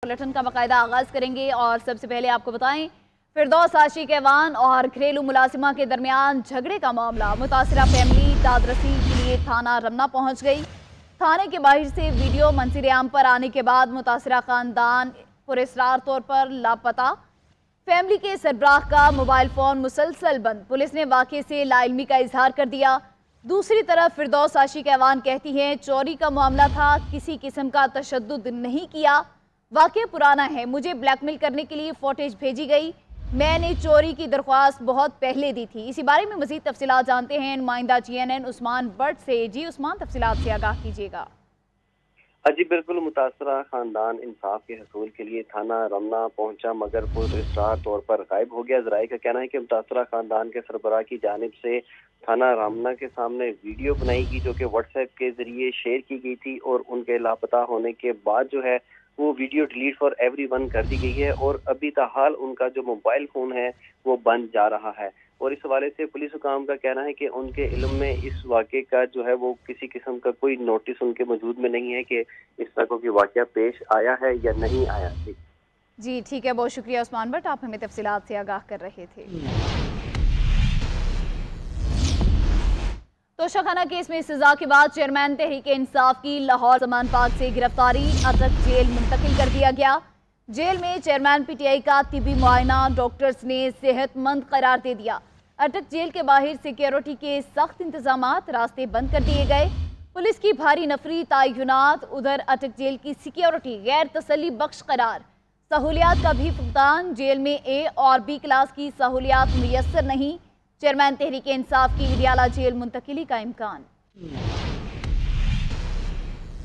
Bulletin का बाकायदा आगाज करेंगे और सबसे पहले आपको बताएं फिरदौस आशिक ऐवान और घरेलू मुलाजिमा के दरमियान झगड़े का मामला। मुतासिरा फैमिली दादरसी के लिए थाना रमना पहुंच गई। थाने के बाहर से वीडियो मंजर आम पर आने के बाद मुतासिरा खानदान पुरस्रार तौर पर लापता। फैमिली के सरबराह का मोबाइल फ़ोन मुसलसल बंद। पुलिस ने वाक़े से लाइल्मी का इजहार कर दिया। दूसरी तरफ फिरदौस आशिक ऐवान कहती हैं चोरी का मामला था, किसी किस्म का तशद्दुद नहीं किया, वाक़या पुराना है, मुझे ब्लैकमेल करने के लिए फुटेज भेजी गई, मैंने चोरी की दरख्वास्त बहुत पहले दी थी। इसी बारे में मज़ीद तफसीलात जानते हैं नुमाइंदा GNN उस्मान बट से। जी उस्मान, तफसीलात से आगाह कीजिएगा। जी बिल्कुल, मुतासरा खानदान इंसाफ के हसूल के लिए थाना रमना पहुंचा मगर पुरस्रार तौर पर गायब हो गया। ज़राए का कहना है कि मुतासरा खानदान के सरबराह की जानिब से थाना रमना के सामने वीडियो बनाई गई जो कि व्हाट्सएप के जरिए शेयर की गई थी और उनके लापता होने के बाद जो है वो वीडियो डिलीट फॉर एवरीवन कर दी गई है और अभी ताहाल उनका जो मोबाइल फ़ोन है वो बंद जा रहा है। और इस हवाले से पुलिस हुकाम का कहना है कि उनके इल्म में इस वाक़े का जो है वो किसी किस्म का कोई नोटिस उनके मौजूद में नहीं है कि इस तरह का कोई वाक़या पेश आया है या नहीं आया। जी ठीक है, बहुत शुक्रिया उस्मान बट, आप हमें तफसीलात से आगाह कर रहे थे। तोशाखाना केस में सजा के बाद चेयरमैन तहरीक इंसाफ की लाहौर जमान पाक से गिरफ्तारी, अटक जेल मुंतकिल कर दिया गया। जेल में चेयरमैन PTI का तिबी मुआयना डॉक्टर्स ने सेहतमंद करार दे दिया। अटक जेल के बाहर सिक्योरिटी के सख्त इंतजामात, रास्ते बंद कर दिए गए। पुलिस की भारी नफरी तयनात, उधर अटक जेल की सिक्योरिटी गैर तसल्ली बख्श करार। सहूलियात का भी फुकदान, जेल में A और B क्लास की सहूलियात मुयस्सर नहीं। चेयरमैन तहरीक इंसाफ की अडियाला जेल मुंतकिली का इम्कान।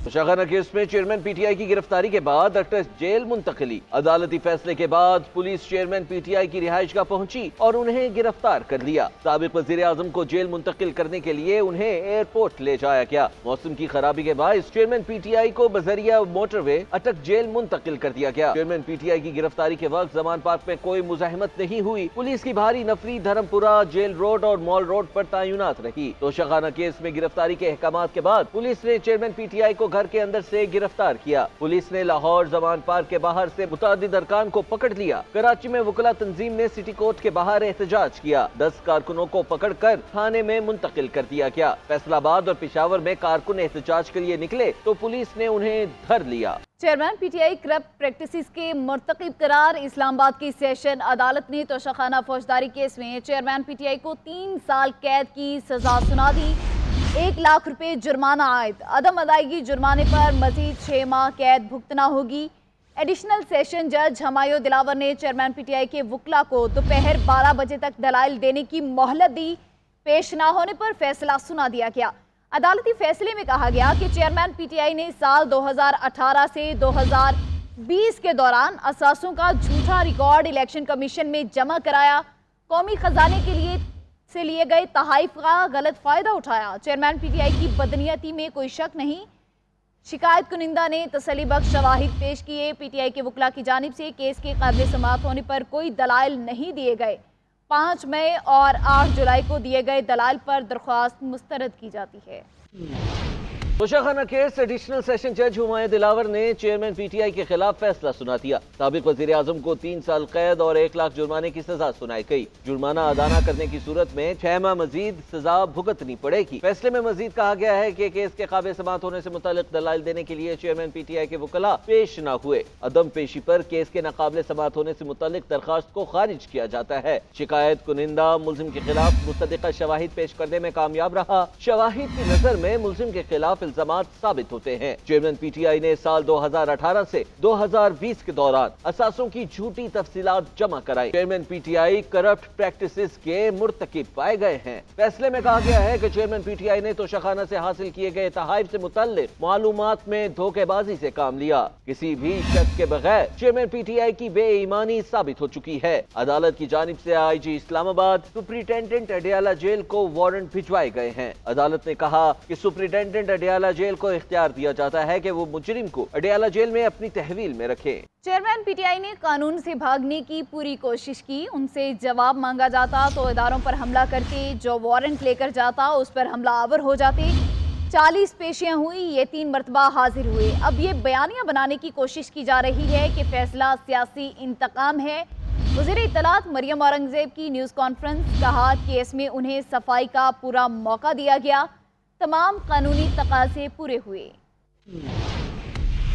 तोशाखाना केस में चेयरमैन PTI की गिरफ्तारी के बाद अटक जेल मुंतकिली। अदालती फैसले के बाद पुलिस चेयरमैन PTI की रिहाइश गाह पहुंची और उन्हें गिरफ्तार कर लिया। साबिक वजीर आजम को जेल मुंतकिल करने के लिए उन्हें एयरपोर्ट ले जाया गया। मौसम की खराबी के बायस चेयरमैन PTI को बजरिया मोटरवे अटक जेल मुंतकिल कर दिया गया। चेयरमैन PTI की गिरफ्तारी के वक्त जमान पार्क में कोई मुजाहिमत नहीं हुई। पुलिस की भारी नफरी धर्मपुरा, जेल रोड और मॉल रोड पर तैनात रही। तोशाखाना केस में गिरफ्तारी के अहकामात के बाद पुलिस ने चेयरमैन PTI को घर के अंदर से गिरफ्तार किया। पुलिस ने लाहौर जमान पार्क के बाहर से मुतअद्दिद अरकान को पकड़ लिया। कराची में वकला तंजीम ने सिटी कोर्ट के बाहर एहतजाज किया। 10 कारकुनों को पकड़कर थाने में मुंतकिल कर दिया गया। फैसलाबाद और पेशावर में कारकुन एहतजाज के लिए निकले तो पुलिस ने उन्हें धर लिया। चेयरमैन PTI करप्ट प्रैक्टिसेस के मुर्तकिब करार। इस्लामाबाद की सेशन अदालत ने तोशाखाना फौजदारी केस में चेयरमैन PTI को 3 साल कैद की सजा सुना दी। 1 लाख रुपए जुर्माना आयद। अदम अदायगी जुर्माने पर मजीद 6 माह कैद भुगतना होगी। एडिशनल सेशन जज हमायो दिलावर ने चेयरमैन PTI के वकला को दोपहर 12 बजे तक दलाइल देने की मोहलत दी। पेश ना होने पर फैसला सुना दिया गया। अदालती फैसले में कहा गया कि चेयरमैन PTI ने साल 2018 से 2020 के दौरान असासों का झूठा रिकॉर्ड इलेक्शन कमीशन में जमा कराया। कौमी खजाने के लिए से लिए गए तहाइफ का गलत फायदा उठाया। चेयरमैन PTI की बदनीयती में कोई शक नहीं। शिकायत कुनिंदा ने तसल्ली बख्श शवाहिद पेश किए। PTI के वकला की जानिब से केस के काबिल समाअत होने पर कोई दलाइल नहीं दिए गए। 5 मई और 8 जुलाई को दिए गए दलाइल पर दरख्वास्त मुस्तरद की जाती है। तोशाखाना केस एडिशनल सेशन जज हुमायूं दिलावर ने चेयरमैन PTI के खिलाफ फैसला सुना दिया। साबिक वजीर आजम को 3 साल कैद और 1 लाख जुर्माने की सजा सुनाई गई। जुर्माना अदा न करने की सूरत में 6 माह मजीद सजा भुगतनी पड़ेगी। फैसले में मजीद कहा गया है कि केस के काबिल समाअत होने से मुतालिक दलाइल देने के लिए चेयरमैन PTI के वकला पेश न हुए। अदम पेशी पर केस के नाकाबिल समाअत होने से मुतालिक दरखास्त को खारिज किया जाता है। शिकायत कुनिंदा मुल्जिम के खिलाफ मुस्तदिका शवाहिद पेश करने में कामयाब रहा। शवाहिद की नजर में मुल्जिम के खिलाफ इल्जामात साबित होते हैं। चेयरमैन PTI ने साल 2018 से 2020 के दौरान असासों की झूठी तफसीलात जमा कराई। चेयरमैन PTI करप्ट प्रैक्टिसेस के मुर्तकिब पाए गए हैं। फैसले में कहा गया है कि चेयरमैन PTI ने तोशाखाना से हासिल किए गए तहाइफ से मुतल्लिक मालूमात में धोखेबाजी से काम लिया। किसी भी शक के बगैर चेयरमैन PTI की बेईमानी साबित हो चुकी है। अदालत की जानिब से IG Islamabad superintendent Adiala jail को वारंट भिजवाए गए हैं। अदालत ने कहा कि सुप्रिंटेंडेंट अडियाला जेल को इख्तियार दिया जाता है कि वो मुजरिम को अडियाला जेल में अपनी तहवील में रखे। चेयरमैन PTI ने कानून से भागने की पूरी कोशिश की। उनसे जवाब मांगा जाता तो इदारों पर हमला करते, जो वारंट लेकर जाता उस पर हमला आवर हो जाते। 40 पेशियां हुई, ये 3 मरतबा हाजिर हुए। अब ये बयानियां बनाने की कोशिश की जा रही है कि फैसला सियासी इंतकाम है। वज़ीर इत्तलात मरियम औरंगज़ेब की न्यूज़ कॉन्फ्रेंस, कहा केस में उन्हें सफाई का पूरा मौका दिया गया, तमाम कानूनी तकाज़े पूरे हुए।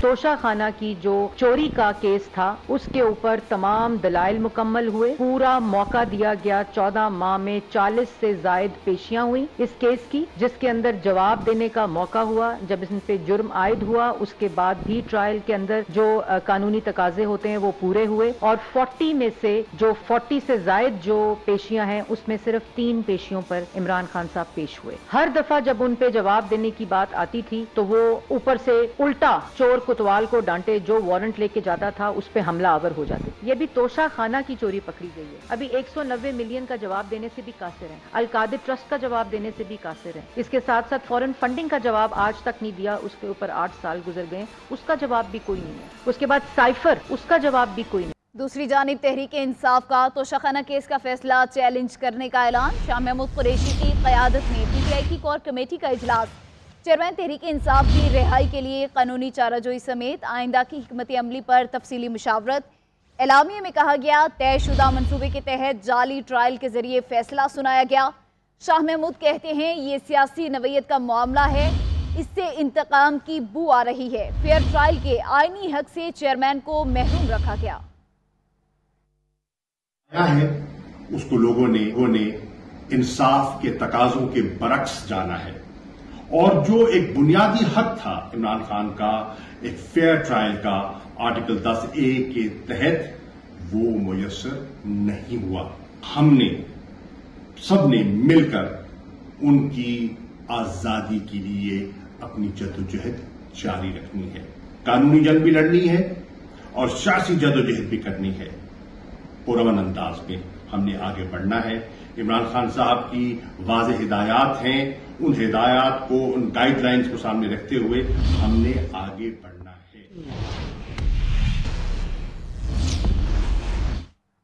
तोशा खाना की जो चोरी का केस था उसके ऊपर तमाम दलाइल मुकम्मल हुए, पूरा मौका दिया गया। 14 माह में 40 से जायद पेशियां हुई इस केस की, जिसके अंदर जवाब देने का मौका हुआ। जब इन पे जुर्म आयद हुआ उसके बाद भी ट्रायल के अंदर जो कानूनी तकाजे होते हैं वो पूरे हुए, और 40 में से जो 40 से जायद जो पेशियां हैं उसमें सिर्फ 3 पेशियों पर इमरान खान साहब पेश हुए। हर दफा जब उन पे जवाब देने की बात आती थी तो वो ऊपर से उल्टा चोर कोतवाल को डांटे, जो वारंट लेके जाता था उस पे हमला आवर हो जाते। ये भी तोशा खाना की चोरी पकड़ी गई है। अभी 190 मिलियन का जवाब देने से भी कासिर है, अलकादिर ट्रस्ट का जवाब देने से भी कासिर है। इसके साथ साथ फॉरेन फंडिंग का जवाब आज तक नहीं दिया, उसके ऊपर 8 साल गुजर गए, उसका जवाब भी कोई नहीं है। उसके बाद साइफर, उसका जवाब भी कोई नहीं। दूसरी जानिब तहरीक इंसाफ का तोशाखाना केस का फैसला चैलेंज करने का ऐलान। शाह महमूद कुरैशी की क़यादत में PTI की कोर कमेटी का इजलास। चेयरमैन तहरीक इंसाफ की रिहाई के लिए कानूनी चाराजोई समेत आइंदा की हिकमत अमली पर तफसीली मुशावरत। एलामिया में कहा गया, तयशुदा मनसूबे के तहत जाली ट्रायल के जरिए फैसला सुनाया गया। शाह महमूद कहते हैं ये सियासी नवैयत का मामला है, इससे इंतकाम की बू आ रही है। फेयर ट्रायल के आईनी हक से चेयरमैन को महरूम रखा गया है। उसको लोगों ने इंसाफ के तकाजों के बरक्स जाना है, और जो एक बुनियादी हक था इमरान खान का एक फेयर ट्रायल का आर्टिकल 10A के तहत, वो मुयस्सर नहीं हुआ। हमने सबने मिलकर उनकी आजादी के लिए अपनी जद्दोजहद जारी रखनी है। कानूनी जंग भी लड़नी है और सियासी जद्दोजहद भी करनी है। पुरअमन अंदाज में हमने आगे बढ़ना है। इमरान खान साहब की वाज़ेह हिदायत हैं, उन हिदायत को, उन गाइडलाइंस को सामने रखते हुए हमने आगे बढ़ना है।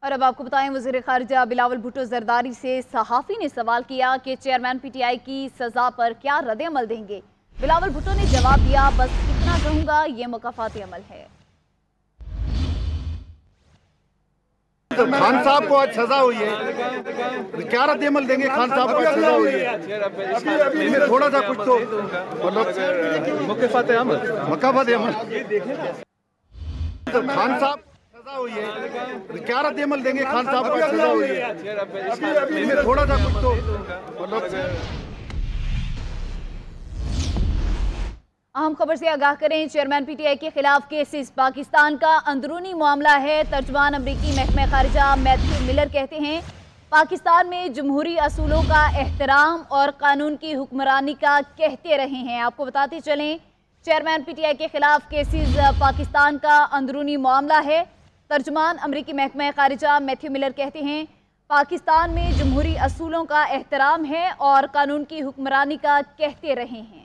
और अब आपको बताएं, वज़ीर ख़ारिजा बिलावल भुट्टो ज़रदारी से सहाफ़ी ने सवाल किया कि चेयरमैन PTI की सज़ा पर क्या रद्द-ए-अमल देंगे। बिलावल भुट्टो ने जवाब दिया, बस इतना कहूँगा, ये मुकाफ़ाती अमल है। खान साहब को आज सजा हुई है, क्या रद्द-ए-अमल देंगे? खान साहब को सजा हुई है, थोड़ा सा कुछ तो मुकाफ़ाते अमल खान साहब सजा हुई है, क्या रद्द-ए-अमल देंगे? खान साहब को सजा हुई है, थोड़ा सा कुछ तो अहम खबर से आगाह करें, चेयरमैन PTI के खिलाफ केसेस पाकिस्तान का अंदरूनी मामला है। तर्जुमान अमरीकी महकमा खारिजा मैथ्यू मिलर कहते हैं, पाकिस्तान में जमहूरी असूलों का एहतराम और कानून की हुक्मरानी का कहते रहे हैं। आपको बताते चलें, चेयरमैन PTI के खिलाफ केसेस पाकिस्तान का अंदरूनी मामला है। तर्जुमान अमरीकी महकमा खारिजा मैथ्यू मिलर कहते हैं, पाकिस्तान में जमहूरी असूलों का एहतराम है और कानून की हुक्मरानी का कहते रहे हैं।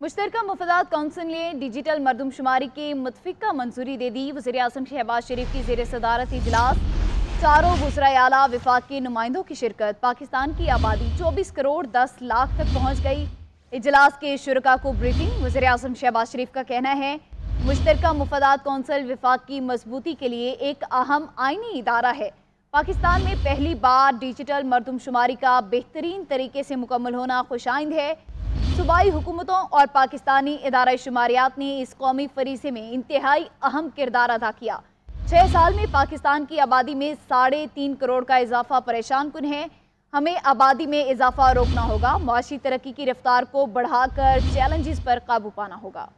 मुश्तरका मुफादात कौंसिल ने डिजिटल मरदमशुमारी की मुतफिका मंजूरी दे दी। वज़ीर आज़म शहबाज शरीफ की ज़ेर सदारत इजलास, चारों वज़राए आला विफाक के नुमाइंदों की शिरकत। पाकिस्तान की आबादी 24 करोड़ 10 लाख तक पहुँच गई। इजलास के शुरका को ब्रीफिंग। वज़ीर आज़म शहबाज शरीफ का कहना है, मुश्तरका मुफादात कौंसिल विफाक की मजबूती के लिए एक अहम आईनी इदारा है। पाकिस्तान में पहली बार डिजिटल मरदमशुमारी का बेहतरीन तरीके से मुकम्मल होना खुशाइंद है। सूबाई हुकूमतों और पाकिस्तानी इदारा शुमारियात ने इस कौमी फरीसे में इंतहाई अहम किरदार अदा किया। 6 साल में पाकिस्तान की आबादी में 3.5 करोड़ का इजाफा परेशान कुन है। हमें आबादी में इजाफा रोकना होगा, मुआशी तरक्की की रफ्तार को बढ़ाकर चैलेंजेस पर काबू पाना होगा।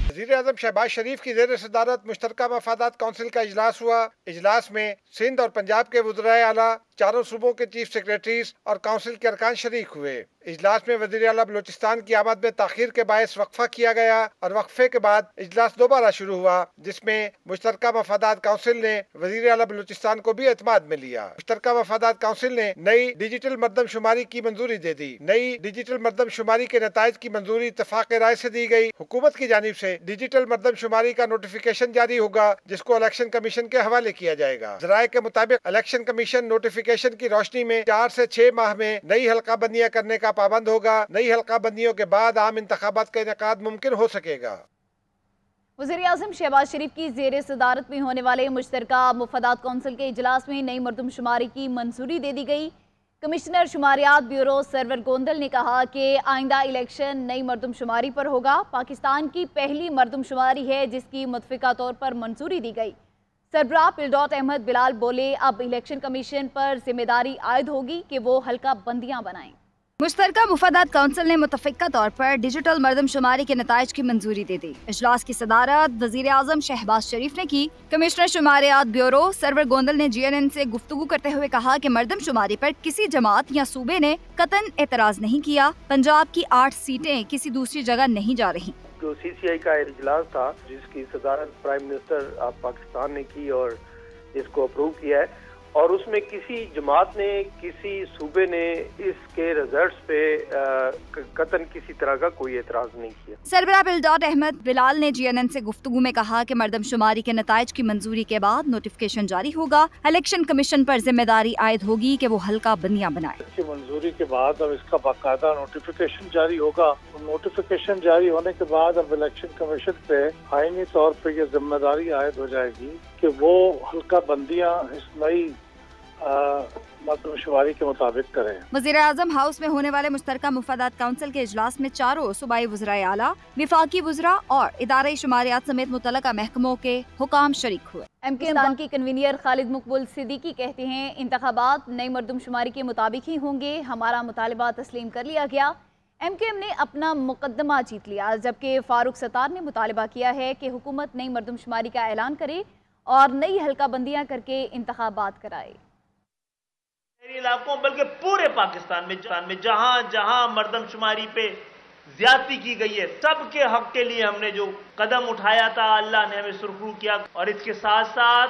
वज़ीर आज़म शहबाज शरीफ की ज़ेर सदारत मुश्तरका मफादात कौंसिल का इजलास हुआ। इजलास में सिंध और पंजाब के वज़राए आला, चारों सूबों के चीफ सेक्रेटरीज और काउंसिल के अरकान शरीक हुए। इजलास में वज़ीर आला बलूचिस्तान की आमद में ताखीर के बायस वक्फा किया गया और वक्फे के बाद इजलास दोबारा शुरू हुआ, जिसमें मुश्तरका मफादात काउंसिल ने वज़ीर आला बलूचिस्तान को भी एतमाद में लिया। मुश्तरका मफादात काउंसिल ने नई डिजिटल मरदमशुमारी की मंजूरी दे दी। नई डिजिटल मरदमशुमारी के नताइज की मंजूरी इत्तफाक राय से दी गई। हुकूमत की जानिब से डिजिटल मर्दमशुमारी का नोटिफिकेशन जारी होगा, जिसको इलेक्शन कमीशन के हवाले किया जाएगा। ज़राए के मुताबिक इलेक्शन कमीशन नोटिफिकेशन की रोशनी में 4 से 6 माह में नई हल्का बंदियां करने का पाबंद होगा। नई हल्का बंदियों के बाद आम इंतखाबात का इनेकाद मुमकिन हो सकेगा। वज़ीर-ए-आज़म शहबाज शरीफ की ज़ेर सदारत में होने वाले मुश्तरका मुफादात कौंसिल के इजलास में नई मर्दमशुमारी की मंजूरी दे दी गई। कमिश्नर शुमारियात ब्यूरो सरवर गोंदल ने कहा कि आइंदा इलेक्शन नई मर्दमशुमारी पर होगा। पाकिस्तान की पहली मर्दमशुमारी है जिसकी मुतफ़िका तौर पर मंजूरी दी गई। सरबराह पिलडॉट अहमद बिलाल बोले, अब इलेक्शन कमीशन पर जिम्मेदारी आयद होगी कि वो हल्का बंदियाँ बनाएं। मुश्तरका मुफादात कौंसिल ने मुतफ़िका तौर पर डिजिटल मर्दमशुमारी के नताइज की मंजूरी दे दी। इजलास की सदारत वज़ीर-ए-आज़म शहबाज शरीफ ने की। कमिश्नर शुमारियात ब्यूरो सरवर गोंदल ने GNN से गुफ्तगू करते हुए कहा कि मर्दमशुमारी पर किसी जमात या सूबे ने कतन एतराज नहीं किया। पंजाब की 8 सीटें किसी दूसरी जगह नहीं जा रही। जो CCI का इजलास था, जिसकी सदारत प्राइम मिनिस्टर पाकिस्तान ने की और जिसको अप्रूव किया है, और उसमें किसी जमात ने, किसी सूबे ने इसके रिजल्ट्स पे कतन किसी तरह का कोई एतराज नहीं किया। सरबराह पिलडॉट अहमद बिलाल ने GNN से गुफ्तगू में कहा कि मर्दमशुमारी के नताइज की मंजूरी के बाद नोटिफिकेशन जारी होगा। इलेक्शन कमीशन पर जिम्मेदारी आयद होगी कि वो हल्का बंदियां बनाए। इसकी मंजूरी के बाद अब इसका बाकायदा नोटिफिकेशन जारी होगा। नोटिफिकेशन जारी होने के बाद अब इलेक्शन कमीशन पे आईनी तौर पे ये जिम्मेदारी आयद हो जाएगी कि वो हल्का बंदियां इस नई मर्दमशुमारी के मुताबिक करें। वज़ीर-ए-आज़म हाउस में होने वाले मुश्तरका मुफादात काउंसिल के इजलास में चारों सूबाई वज़राए आला, विफाकी वज़रा और इदारे शुमारियात समेत मुतल्लका महकमों के हुकाम शरीक हुए। MKM की कन्वीनियर खालिद मकबूल सिद्दीकी कहते हैं, इंतखाबात नई मर्दमशुमारी के मुताबिक ही होंगे। हमारा मुतालबा तस्लीम कर लिया गया। MKM ने अपना मुकदमा जीत लिया, जबकि फारूक सत्तार ने मुतालबा किया है कि हुकूमत नई मर्दमशुमारी का ऐलान करे और नई हल्का बंदियां करके इंतखाबात कराए। शहरी इलाकों बल्कि पूरे पाकिस्तान में जहां जहां मर्दमशुमारी पे ज्यादती की गई है, सबके हक के लिए हमने जो कदम उठाया था, अल्लाह ने हमें सुरखरू किया। और इसके साथ साथ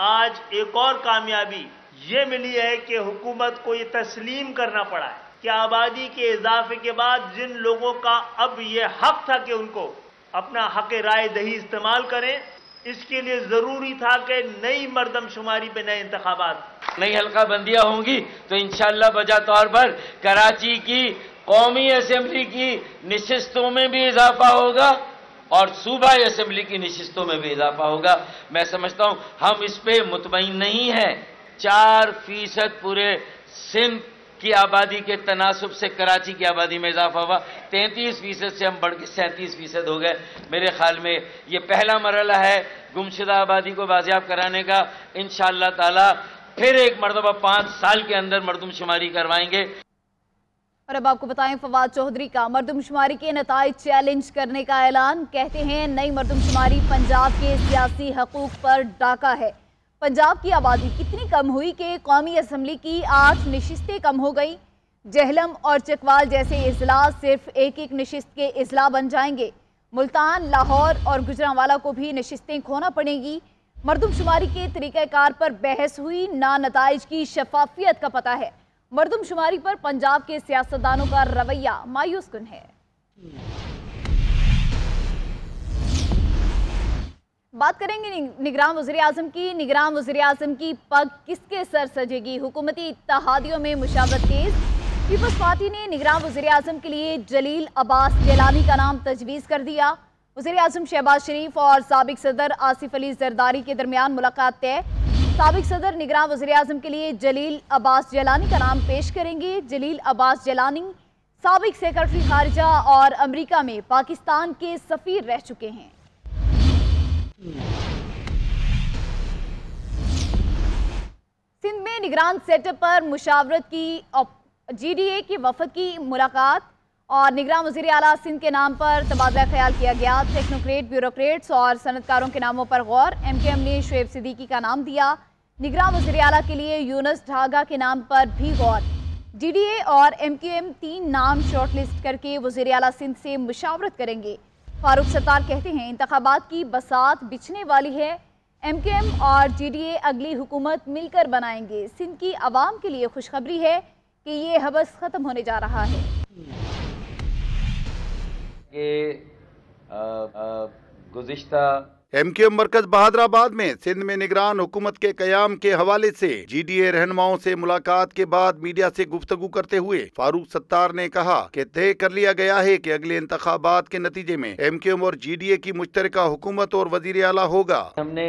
आज एक और कामयाबी ये मिली है कि हुकूमत को ये तस्लीम करना पड़ा है कि आबादी के इजाफे के बाद जिन लोगों का अब ये हक था कि उनको अपना हक राय दही इस्तेमाल करें, इसके लिए जरूरी था कि नई मर्दमशुमारी पे नए इंतखाबात, नई हल्का बंदियां होंगी तो इंशाअल्लाह बजा तौर पर कराची की कौमी असेंबली की नशिस्तों में भी इजाफा होगा और सूबाई असेंबली की नशिस्तों में भी इजाफा होगा। मैं समझता हूं हम इस पे मुतमईन नहीं है। 4% पूरे सिंध की आबादी के तनासुब से कराची की आबादी में इजाफा हुआ। 33% से हम बढ़ के 37% हो गए। मेरे ख्याल में ये पहला मरहला है गुमशुदा आबादी को बाजियाब कराने का। इंशाअल्लाह ताला फिर एक मरतबा 5 साल के अंदर मर्दमशुमारी करवाएंगे। और अब आपको बताएं, फवाद चौधरी का मर्दमशुमारी के नताइज चैलेंज करने का ऐलान। कहते हैं, नई मर्दमशुमारी पंजाब के सियासी हकूक पर डाका है। पंजाब की आबादी कितनी कम हुई कि कौमी असम्बली की 8 नशिस्तें कम हो गई। जहलम और चकवाल जैसे अजला सिर्फ एक नशिस्त के अजला बन जाएंगे। मुल्तान, लाहौर और गुजरांवाला को भी नशिस्तें खोना पड़ेंगी। मर्दमशुमारी के तरीक़ाकार पर बहस हुई, ना नताइज की शफाफियत का पता है। मर्दमशुमारी पर पंजाब के सियासतदानों का रवैया मायूस कुन है। बात करेंगे निगरान वज़ीर-ए-आज़म की। निगरान वज़ीर-ए-आज़म की पग किसके सर सजेगी? हुकूमती इत्तेहादियों में मुशावरत तेज। पीपल्स पार्टी ने निगरान वज़ीर-ए-आज़म के लिए जलील अब्बास जिलानी का नाम तजवीज़ कर दिया। वज़ीर-ए-आज़म शहबाज शरीफ और साबिक सदर आसिफ अली जरदारी के दरमियान मुलाकात तय। साबिक सदर निगरान वज़ीर-ए-आज़म के लिए जलील अब्बास जिलानी का नाम पेश करेंगे। जलील अब्बास जिलानी साबिक सेक्रेटरी खारिजा और अमेरिका में पाकिस्तान के सफ़ीर रह चुके हैं। सिंध में निगरान सेटअप पर मुशावरत की GDA की वफद की मुलाकात और निगरान वज़ीर आला सिंध के नाम पर तबादला ख्याल किया गया। टेक्नोक्रेट, ब्यूरोक्रेट्स और सनतकारों के नामों पर गौर। MKM ने शुएब सिद्दीकी का नाम दिया। निगरान वज़ीर आला के लिए यूनुस ढागा के नाम पर भी गौर। GDA और MKM 3 नाम शॉर्टलिस्ट करके वज़ीर आला सिंध से मुशावरत करेंगे। फारूक सत्तार कहते हैं, इंतखाबात की बसात बिछने वाली है। MKM और GDA अगली हुकूमत मिलकर बनाएंगे। सिंध की आवाम के लिए खुशखबरी है कि ये हवस ख़त्म होने जा रहा है। गुज़िश्ता MQM मरकज बहादुराबाद में सिंध में निगरान हुकूमत के कयाम के हवाले से GDA रहनुमाओं से मुलाकात के बाद मीडिया से गुफ्तगू करते हुए फारूक सत्तार ने कहा कि तय कर लिया गया है कि अगले इंतखाबात के नतीजे में MQM और GDA की मुश्तरका हुकूमत और वजीर आला होगा। हमने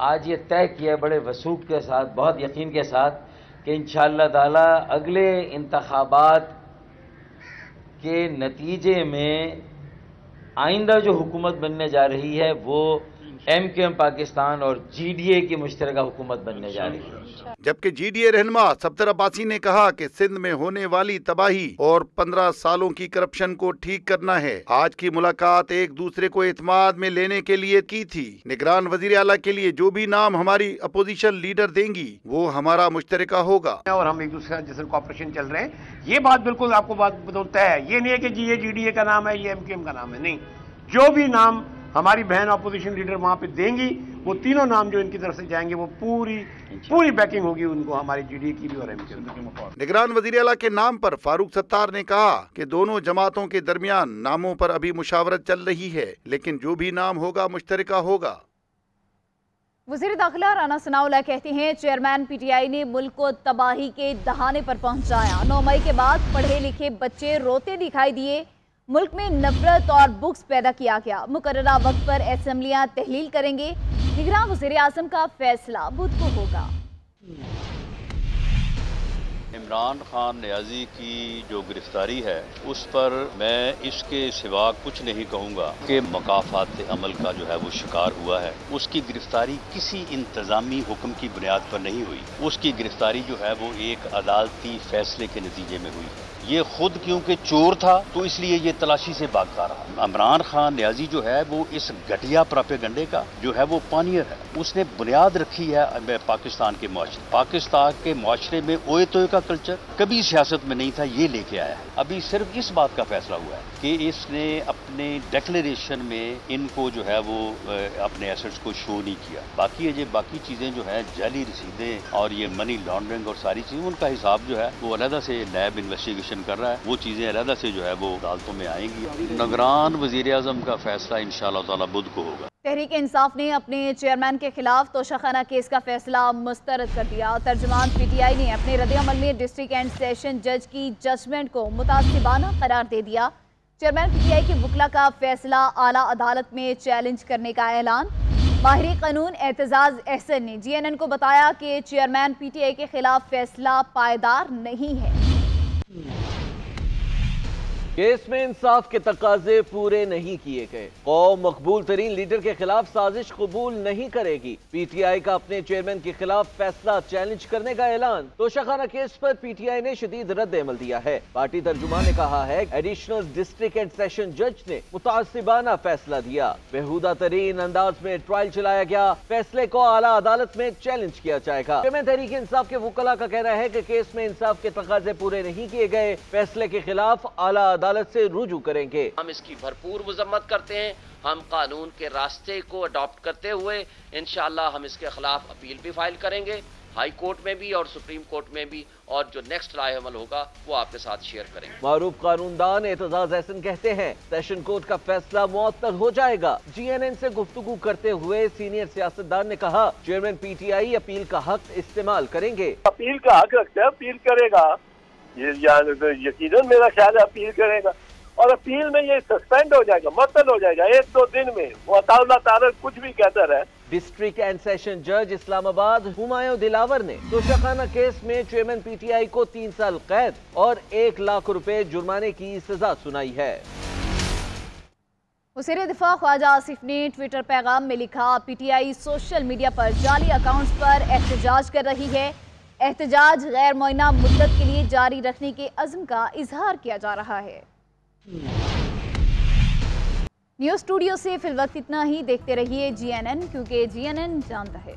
आज ये तय किया बड़े वसूख के साथ, बहुत यकीन के साथ, कि इंशाअल्लाह ताला अगले इंतखाबात के नतीजे में आइंदा जो हुकूमत बनने जा रही है वो MQM पाकिस्तान और GDA की मुश्तरका हुकूमत बनने जा रही है। जबकि GDA रहनुमा सफदर अब्बासी ने कहा कि सिंध में होने वाली तबाही और 15 सालों की करप्शन को ठीक करना है। आज की मुलाकात एक दूसरे को एतमाद में लेने के लिए की थी। निगरान वजीर आला के लिए जो भी नाम हमारी अपोजिशन लीडर देंगी वो हमारा मुश्तरका होगा और हम एक दूसरे के साथ जैसे कॉपरेशन चल रहे हैं। ये बात बिल्कुल आपको बात बताता है, ये नहीं है कि ये GDA का नाम है, ये MQM का नाम है, नहीं। जो भी नाम हमारी बहन अपोजिशन लीडर वहां पे देंगी वो तीनों नाम जो इनकी तरफ से जाएंगे वो पूरी बैकिंग होगी उनको, हमारी GDA की भी और MQM की। निगरान वजीर आला के नाम पर फारूक सत्तार ने कहा कि दोनों जमातों के दरमियान नामों पर अभी मुशावरत चल रही है, लेकिन जो भी नाम होगा मुश्तरका होगा। वज़ीर दाखिला राना सनाउल्लाह कहते हैं चेयरमैन PTI ने मुल्क को तबाही के दहाने पर पहुंचाया। 9 मई के बाद पढ़े लिखे बच्चे रोते दिखाई दिए, मुल्क में नफरत और बुक्स पैदा किया गया। मुकर्ररा वक्त पर असेंबलियां तहलील करेंगे। निगरान वज़ीर आज़म का फैसला बुध को होगा। इमरान खान नियाज़ी की जो गिरफ्तारी है उस पर मैं इसके सिवा कुछ नहीं कहूँगा कि मकाफात अमल का जो है वो शिकार हुआ है। उसकी गिरफ्तारी किसी इंतज़ामी हुक्म की बुनियाद पर नहीं हुई, उसकी गिरफ्तारी जो है वो एक अदालती फैसले के नतीजे में हुई। ये खुद क्योंकि चोर था तो इसलिए ये तलाशी से भागता रहा। इमरान खान नियाज़ी जो है वो इस घटिया प्रोपेगेंडे का जो है वो पानियर है। उसने बुनियाद रखी है पाकिस्तान के माशरे, पाकिस्तान के माशरे में ओए तोए का कल्चर कभी सियासत में नहीं था, ये लेके आया है। अभी सिर्फ इस बात का फैसला हुआ है कि इसने अपने डिक्लेरेशन में इनको जो है वो अपने एसेट्स को शो नहीं किया। बाकी चीज़ें जो है जाली रसीदें और ये मनी लॉन्ड्रिंग और सारी चीज़ें, उनका हिसाब जो है वो अलहदा से नैब इन्वेस्टिगेशन कर रहा है, वो चीजें अलहदा से जो है वो अदालतों में आएंगी। निगरान वजीर आज़म का फैसला इंशाअल्लाह ताला बुध को होगा। तहरीक इंसाफ ने अपने चेयरमैन के खिलाफ तोशाखाना केस का फैसला मुस्तरद कर दिया। तर्जुमान PTI ने अपने रद्द-ए-अमल में डिस्ट्रिक्ट एंड सेशन जज की जजमेंट को मुतासिबाना करार दे दिया। चेयरमैन PTI के वकला का फैसला आला अदालत में चैलेंज करने का ऐलान। माहिर कानून एतजाज अहसन ने GNN को बताया कि चेयरमैन PTI के खिलाफ फैसला पायदार नहीं है। केस में इंसाफ के तकाजे पूरे नहीं किए गए। कौम मकबूल तरीन लीडर के खिलाफ साजिश कबूल नहीं करेगी। PTI का अपने चेयरमैन के खिलाफ फैसला चैलेंज करने का ऐलान। तोशाखाना केस पर PTI ने शदीद रद्द अमल दिया है। पार्टी तर्जुमान ने कहा है एडिशनल डिस्ट्रिक्ट एंड सेशन जज ने मुतासिबाना फैसला दिया। बेहुदा तरीन अंदाज में ट्रायल चलाया गया। फैसले को आला अदालत में चैलेंज किया जाएगा। चेयरमैन तहरीक इंसाफ के वकला का कहना है कि केस में इंसाफ के तकाजे पूरे नहीं किए गए। फैसले के खिलाफ आला अदालत से रुजू करेंगे। हम इसकी भरपूर मजम्मत करते हैं। हम कानून के रास्ते को अडॉप्ट करते हुए इंशाअल्लाह हम इसके खिलाफ अपील भी फाइल करेंगे, हाई कोर्ट में भी और सुप्रीम कोर्ट में भी, और जो नेक्स्ट राय अमल होगा वो आपके साथ शेयर करेंगे। मारूफ कानूनदान एतजाज अहसन कहते हैं सेशन कोर्ट का फैसला मुअत्तल हो जाएगा। GNN से गुफ्तगू करते हुए सीनियर सियासतदान ने कहा चेयरमैन PTI अपील का हक इस्तेमाल करेंगे। अपील का हक रखते हैं, अपील करेगा, यकीनन मेरा ख्याल है अपील करेगा, और अपील में ये सस्पेंड हो जाएगा, मुअत्तल हो जाएगा 1-2 दिन में। वो अताउल्लाह ताला कुछ भी कहता रहे। डिस्ट्रिक्ट एंड सेशन जज इस्लामाबाद हुमायूं दिलावर ने तोशाखाना केस में चेयरमैन PTI को 3 साल कैद और 1 लाख रुपए जुर्माने की सजा सुनाई है। वज़ीर दिफा ख्वाजा आसिफ ने ट्विटर पैगाम में लिखा PTI सोशल मीडिया पर जाली अकाउंट्स पर एहतजाज कर रही है। एहतजाज गैर मुअय्यना मुद्दत के लिए जारी रखने के अज़्म का इजहार किया जा रहा है। न्यूज़ स्टूडियो से फिलवक्त इतना ही। देखते रहिए GNN, क्योंकि GNN जानता है।